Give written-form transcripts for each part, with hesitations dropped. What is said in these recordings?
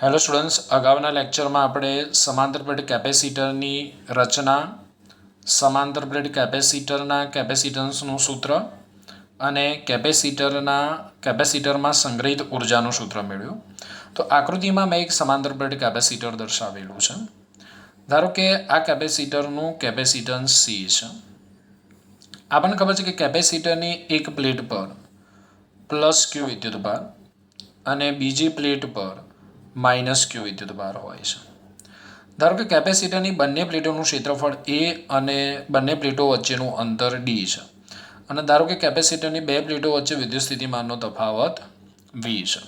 Hello students, અગાઉના લેક્ચરમાં આપણે સમાંતર પ્લેટ કેપેસિટરની રચના, સમાંતર પ્લેટ કેપેસિટરના કેપેસિટન્સનું સૂત્ર અને કેપેસિટરમાં સંગ્રહિત ઉર્જાનું સૂત્ર મેળવ્યું. તો આકૃતિમાં મેં એક સમાંતર પ્લેટ કેપેસિટર દર્શાવેલું છે. ધારો કે આ કેપેસિટરનું કેપેસિટન્સ સી છે. આપણને ખબર છે કે કેપેસિટરની એક પ્લેટ પર પ્લસ ક્યુ વિદ્યુતભાર અને બીજી પ્લેટ પર માઇનસ ક્યુ વિદ્યુતભાર હોય છે. ધારો કે કેપેસિટરની બંને પ્લેટોનું ક્ષેત્રફળ એ અને બંને પ્લેટો વચ્ચેનું અંતર ડી છે અને ધારો કે કેપેસિટરની બે પ્લેટો વચ્ચે વિદ્યુત સ્થિતિમાનનો તફાવત વી છે.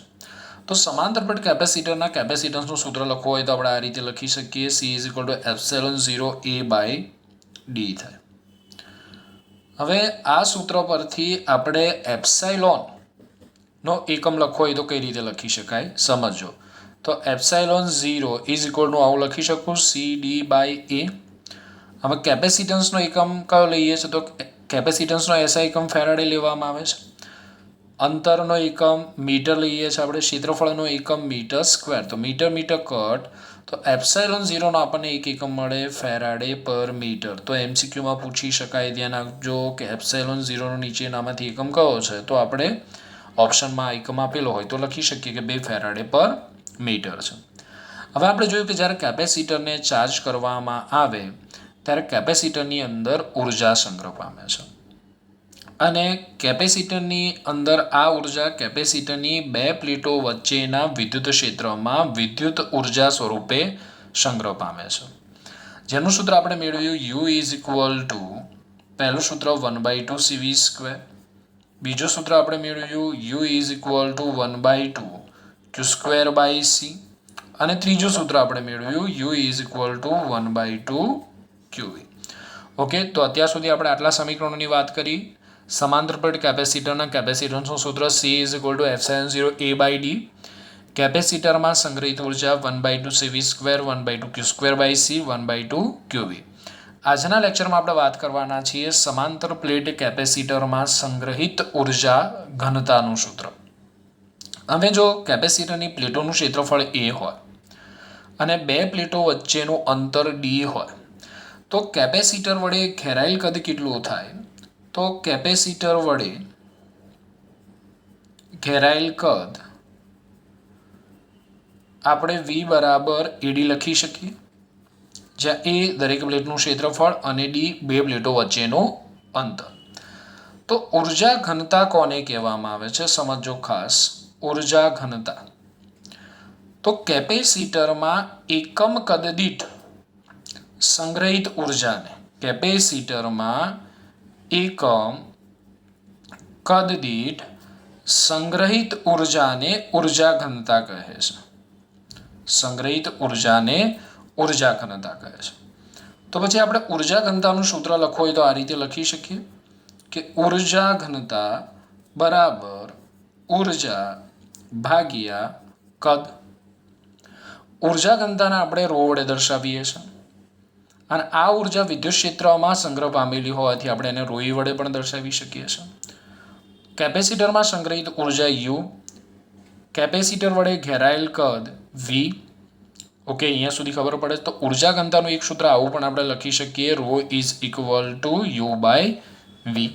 તો સમાંતર પ્લેટ કેપેસિટરના કેપેસિટન્સનું સૂત્ર લખવું હોય તો આપણે આ રીતે લખી શકીએ. C is equal to epsilon 0 A by D થાય. હવે આ સૂત્ર પરથી આપણે એપ્સાઇલોન નો એકમ લખવો હોય તો કઈ રીતે લખી શકાય સમજો. તો એપ્સાઇલોન 0 ઇઝ ઇક્વલ ટુ આવું લખી શકું સી ડી બાય એ. હવે કેપેસિટન્સનો એકમ કયો લઈએ છીએ તો કેપેસિટન્સનો એસઆઈ એકમ ફેરાડે લેવામાં આવે છે. અંતરનો એકમ મીટર લઈએ છીએ આપણે. ક્ષેત્રફળનો એકમ મીટર સ્ક્વેર. તો મીટર કટ તો એપ્સાઇલોન 0 નો આપણને એક એકમ મળે ફેરાડે પર મીટર. તો એમસીક્યુમાં પૂછી શકાય, ધ્યાન આપજો કે એપ્સાઇલોન 0 નો નીચેનામાંથી એકમ કયો છે તો આપણે ઓપ્શનમાં એકમ આપેલો હોય તો લખી શકીએ કે 2 ફેરાડે પર મીટર છે. હવે આપણે જોયું કે જ્યારે કેપેસિટરને ચાર્જ કરવામાં આવે ત્યારે કેપેસિટરની અંદર ઉર્જા સંગ્રહ પામે છે અને કેપેસિટરની અંદર આ ઉર્જા કેપેસિટરની બે પ્લેટો વચ્ચેના વિદ્યુત ક્ષેત્રમાં વિદ્યુત ઉર્જા સ્વરૂપે સંગ્રહ પામે છે. જેનું સૂત્ર આપણે મેળવ્યું યુ ઇઝ ઇક્વલ ટુ, પહેલું સૂત્ર 1/2 CV સ્ક્વેર, બીજું સૂત્ર આપણે મેળવ્યું U is equal to 1/2 Q square by C અને ત્રીજું સૂત્ર આપણે મેળવ્યું U is equal to 1/2 QV. Okay, તો અત્યાર સુધી આપણે આટલા સમીકરણોની વાત કરી. સમાંતર પ્લેટ કેપેસિટરના કેપેસિટન્સનું સૂત્ર C is equal to epsilon 0 A by D. કેપેસિટરમાં સંગ્રહિત ઉર્જા 1/2 CV square 1/2 Q square by C 1/2 QV. આજના લેક્ચરમાં આપણે વાત કરવાના છીએ સમાંતર પ્લેટ કેપેસિટરમાં સંગ્રહિત ઉર્જા ઘનતાનું સૂત્ર. હવે જો કેપેસિટરની પ્લેટોનું ક્ષેત્રફળ એ હોય અને બે પ્લેટો વચ્ચેનું અંતર ડી હોય તો કેપેસિટર વડે ઘેરાયેલ કદ કેટલું થાય? તો કેપેસિટર વડે ઘેરાયેલ કદ આપણે વી બરાબર એડી લખી શકીએ, જ્યાં એ દરેક પ્લેટનું ક્ષેત્રફળ અને ડી બે પ્લેટો વચ્ચેનું અંતર. તો ઉર્જા ઘનતા કોને કહેવામાં આવે છે સમજો ખાસ. ઉર્જા ઘનતા તો કેપેસિટરમાં એકમ કદ દીઠ સંગ્રહિત ઉર્જાને કેપેસિટરમાં એકમ કદ દીઠ સંગ્રહિત ઉર્જાને ઉર્જા ઘનતા કહે છે. સંગ્રહિત ઉર્જાને ઉર્જા ઘનતા કહે છે. તો પછી આપણે ઉર્જા ઘનતાનું સૂત્ર લખવું હોય તો આ રીતે લખી શકીએ કે ઉર્જા ઘનતા બરાબર ઉર્જા ભાગ્યા કદ. ઉર્જા ઘનતાને આપણે રો વડે દર્શાવીએ છીએ અને આ ઉર્જા વિદ્યુત ક્ષેત્રમાં સંગ્રહ પામેલી હોવાથી આપણે એને રોઈ વડે પણ દર્શાવી શકીએ છીએ. કેપેસિટરમાં સંગ્રહિત ઉર્જા યુ, કેપેસિટર વડે ઘેરાયેલ કદ વી. ઓકે, અહીંયા સુધી ખબર પડે. તો ઉર્જા ઘનતાનું એક સૂત્ર આવું પણ આપણે લખી શકીએ rho is equal to U by V.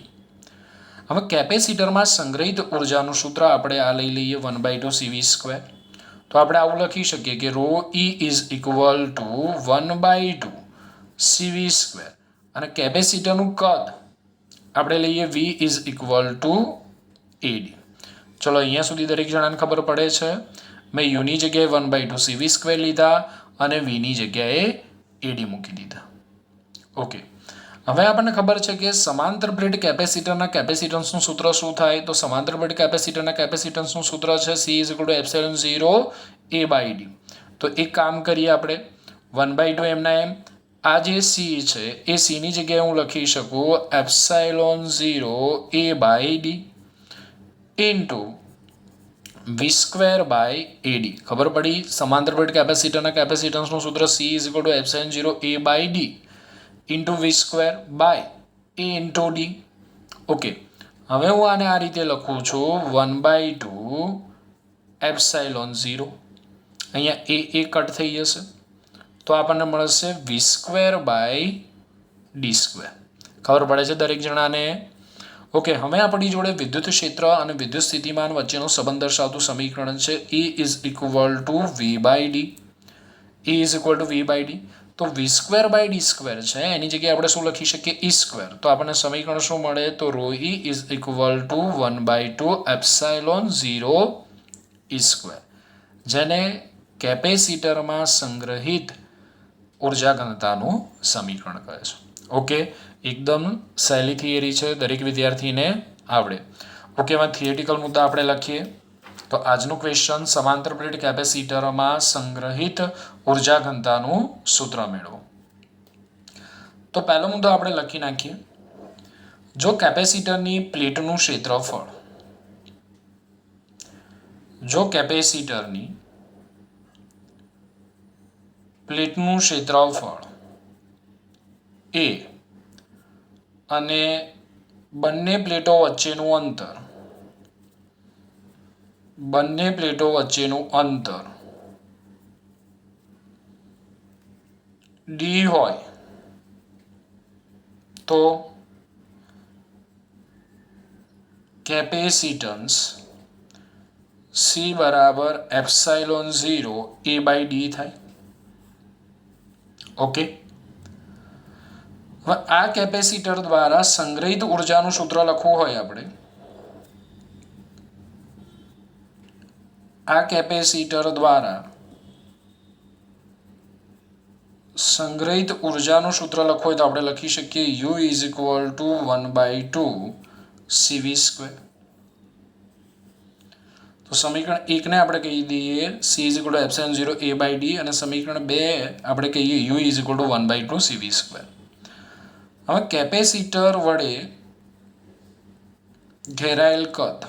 હવે કેપેસિટરમાં સંગ્રહિત ઉર્જાનું સૂત્ર આપણે આ લઈ લઈએ 1/2 CV સ્ક્વેર. તો આપણે આવું લખી શકીએ કે rho E is equal to 1/2 CV square અને કેપેસિટરનું કદ આપણે લઈએ V is equal to AD. ચલો અહીંયા સુધી દરેક જણાને ખબર પડે છે. મેં યુની જગ્યાએ 1/2 CV સ્ક્વેર લીધા અને વીની જગ્યાએ એડી મૂકી દીધા. ઓકે, હવે આપણને ખબર છે કે સમાંતર પ્લેટ કેપેસિટરના કેપેસિટન્સનું સૂત્ર શું થાય? તો સમાંતર પ્લેટ કેપેસિટરના કેપેસિટન્સનું સૂત્ર છે C is equal to epsilon 0 A by D. તો એક કામ કરીએ આપણે 1/2 એમના એમ. આ જે સી છે એ સીની જગ્યાએ હું લખી શકું epsilon 0 A by D into V square by AD. ખબર પડી? સમાંતર પ્લેટ કેપેસિટરના કેપેસિટન્સનું સૂત્ર C is equal to epsilon 0 A by D into V square by A into D. Okay, હવે હું આને આ રીતે લખું છું 1/2 એપ્સિલોન 0 અહીંયા એ કટ થઈ જશે તો આપણને મળશે v²/d². ખબર પડે છે દરેક જણાને? ઓકે, હવે આપણી જોડે વિદ્યુત ક્ષેત્ર અને વિદ્યુત સ્થિતિમાન વચ્ચેનો સંબંધ દર્શાવતું સમીકરણ છે E is equal two v/d. E is equal two v/d. તો v²/d² છે એની જગ્યાએ આપણે શું લખી શકીએ? e². તો આપણને સમીકરણ શું મળે? તો ρe is equal to 1/2 ε0 e², જેને કેપેસિટરમાં સંગ્રહિત ઉર્જા ઘનતાનું સમીકરણ કહે છે. ઓકે, એકદમ સહેલી થિયરી છે, દરેક વિદ્યાર્થીને આવડે. ઓકે, એમાં થિયરિટિકલ મુદ્દા આપણે લખીએ. તો આજનું ક્વેશ્ચન, સમાંતર પ્લેટ કેપેસિટરમાં સંગ્રહિત ઉર્જા ઘનતાનું સૂત્ર મેળવો. તો પહેલો મુદ્દો આપણે લખી નાખીએ. જો કેપેસિટરની પ્લેટનું ક્ષેત્રફળ, જો કેપેસિટરની પ્લેટનું ક્ષેત્રફળ એ અને બંને પ્લેટો વચ્ચેનું અંતર d હોય તો કેપેસિટન્સ C બરાબર ε0 a/d થાય. ઓકે, હવે આ કેપેસિટર દ્વારા સંગ્રહિત ઉર્જાનું સૂત્ર લખવું હોય આપણે, આ કેપેસિટર દ્વારા સંગ્રહિત ઉર્જાનું સૂત્ર લખવું હોય તો આપણે લખી શકીએ U is equal to 1/2 cv². તો સમીકરણ 1 ને આપણે કહી દઈએ C is equal two ε0 a/d અને સમીકરણ 2 આપણે કહીએ U is equal to 1/2 cv². હવે કેપેસિટર વડે ઘેરાયેલ કદ,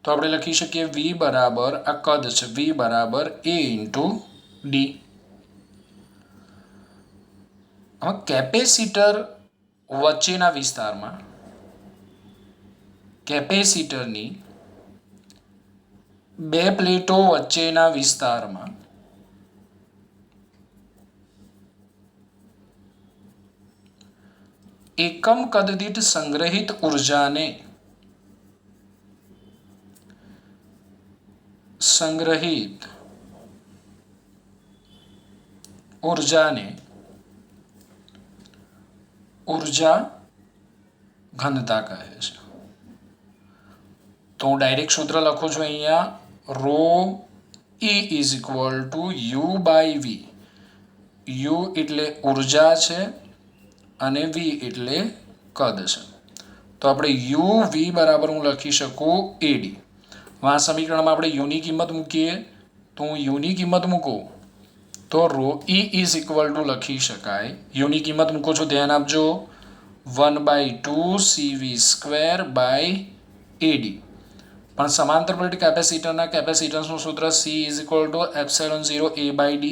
તો આપણે લખી શકીએ V બરાબર, આ કદ છે, V બરાબર a ઇન્ટુ d. હવે કેપેસિટર વચ્ચેના વિસ્તારમાં, કેપેસિટરની બે પ્લેટો વચ્ચેના વિસ્તારમાં એકમ કદ દીઠ સંગ્રહિત ઉર્જાને ઉર્જા ઘનતા કહે છે. તો હું ડાયરેક્ટ સૂત્ર લખું છું અહીંયા, ρe is equal two u/v. u એટલે ઉર્જા છે અને v એટલે કદ છે. તો આપણે uv બરાબર હું લખી શકું ad. આ સમીકરણમાં આપણે યુની કિંમત મૂકીએ તો હું યુની કિંમત મૂકું તો ρe ઇઝ ઇક્વલ ટુ લખી શકાય, યુની કિંમત મૂકું છું ધ્યાન આપજો, 1/2 cv²/ad. પણ સમાંતર પ્લેટ કેપેસિટરના કેપેસિટન્સનું સૂત્ર C is equal two ε0 a/d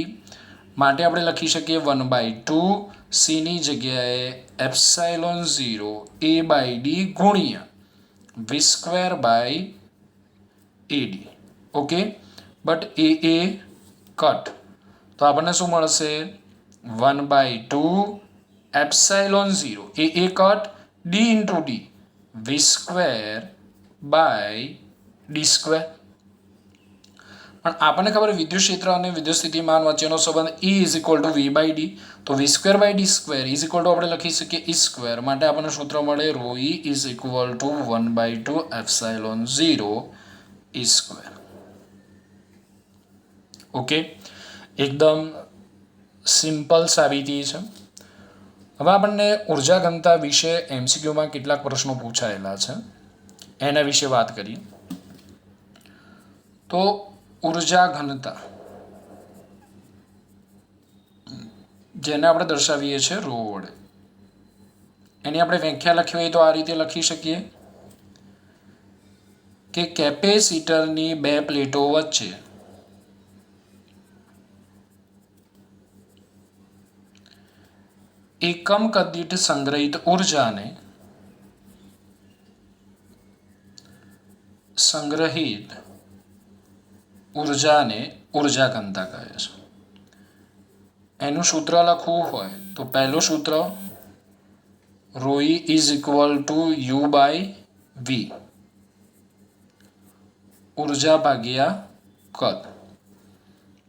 માટે આપણે લખી શકીએ 1/2 C ની જગ્યાએ ε0 a/d ગુણ્યા v²/ad. Okay, but A cut, તો આપણને શું મળશે? 1/2 ε0 A cut d into d v²/d². પણ આપણને ખબર વિદ્યુત ક્ષેત્ર અને વિદ્યુત સ્થિતિમાન વચ્ચેનો સંબંધ E is equal two v/d. તો v²/d² ઇઝ ઇક્વલ ટુ આપણે લખી શકીએ e². માટે આપણને સૂત્ર મળે ρe is equal to 1/2 ε0 e². Okay, એકદમ સિમ્પલ સાબિતી છે. હવે આપણને ઉર્જા ઘનતા વિશે MCQમાં કેટલાક પ્રશ્નો પૂછાયેલા છે, એના વિશે વાત કરીએ. તો ઉર્જા ઘનતા, જેને આપણે દર્શાવીએ છીએ ρ વડે, એની આપણે વ્યાખ્યા લખવી હોય તો આ રીતે લખી શકીએ કે કેપેસિટરની બે પ્લેટો વચ્ચે એકમ કદ દીઠ સંગ્રહિત ઉર્જાને સંગ્રહિત ઉર્જાને ઉર્જા ઘનતા કહે છે. એનું સૂત્ર લખવું હોય તો પહેલું સૂત્ર ρe is equal to U by V, ઉર્જા ભાગ્યા કદ.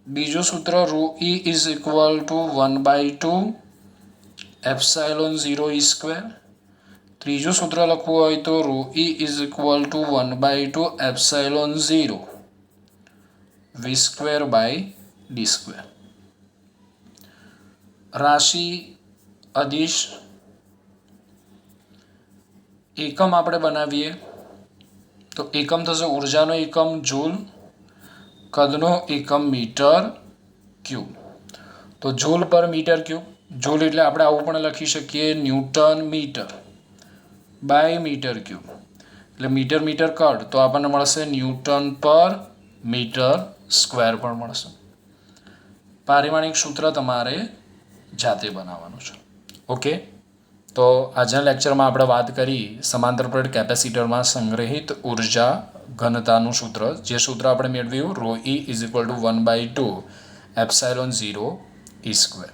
બીજું સૂત્ર ρe is equal to 1/2 epsilon 0 E square. ત્રીજું સૂત્ર લખવું હોય તો ρe is equal to 1/2 epsilon 0 V square by D square. રાશિ અદિશ એકમ આપણે બનાવીએ તો એકમ થશે ઉર્જાનો એકમ જૂલ, કદનો એકમ મીટર ક્યુબ. તો જૂલ પર મીટર ક્યુબ, જૂલ એટલે આપણે આવું પણ લખી શકીએ newton metre by metre cube. એટલે મીટર મીટર કટ તો આપણને મળશે ન્યૂટન પર મીટર સ્ક્વેર પણ મળશે. પારિમાણિક સૂત્ર તમારે જાતે બનાવવાનું છે. ઓકે, તો આજના લેક્ચરમાં આપણે વાત કરી સમાંતર પ્લેટ કેપેસિટરમાં સંગ્રહિત ઉર્જા ઘનતાનું સૂત્ર. જે સૂત્ર આપણે મેળવ્યું ρe is equal to 1/2 epsilon 0 E square.